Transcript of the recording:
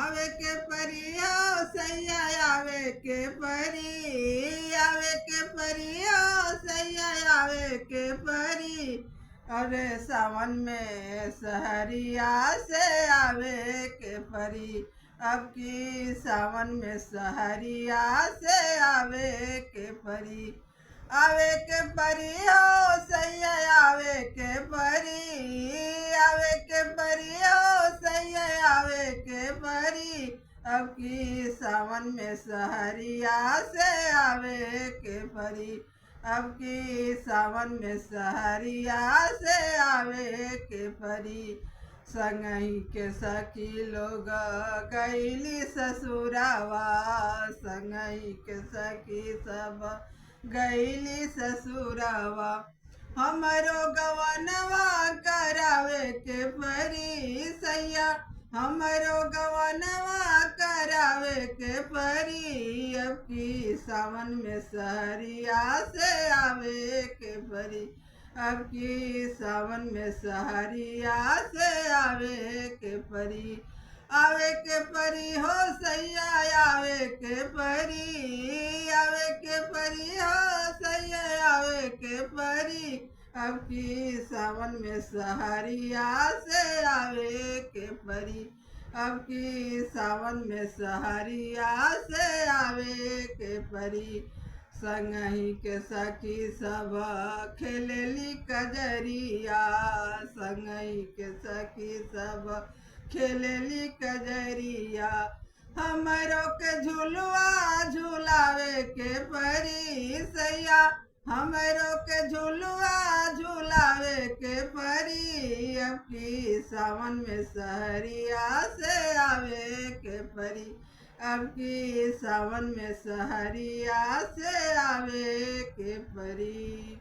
आवे के परी हो सैया आवे के परी, आवे के परी हो सैया आवे के परी। अरे सावन में सहरिया से आवे के परी, अब की सावन में सहरिया से आवे के परी। आवे के परी हो सैया आवे के परी, आवे के परी हो सैया आवे के परी। अब की सावन में सहरिया से आवे के परी, अब की सावन में सहरिया से आवे के परी। संगही के सखी लोग गईली ससुरावा, संगही के सखी सब गईली ससुरावा। हमरो गवनवा करावे के परी सैया, हमरो गवनवा करावे के परी। अब की सावन में सहरिया से आवे के परी, अब की सावन में सहरिया से आवे के परी। आवे के परी हो सैया आवे के परी, आवे के परी हो सैया आवे के परी। अब की सावन में सहरिया से आवे के परी, अब की सावन में सहरिया से आवे के परी। संगही के सखी सब खेलेली कजरिया, संगही के सखी सब खेलेली कजरिया। हमरो के झुलवा झुलावे के परी सैया, हमरो के झुलवा झुलावे के परी। अब की सावन में सहरिया से आवे के परी, अब की सावन में सहरिया से आवे के परी।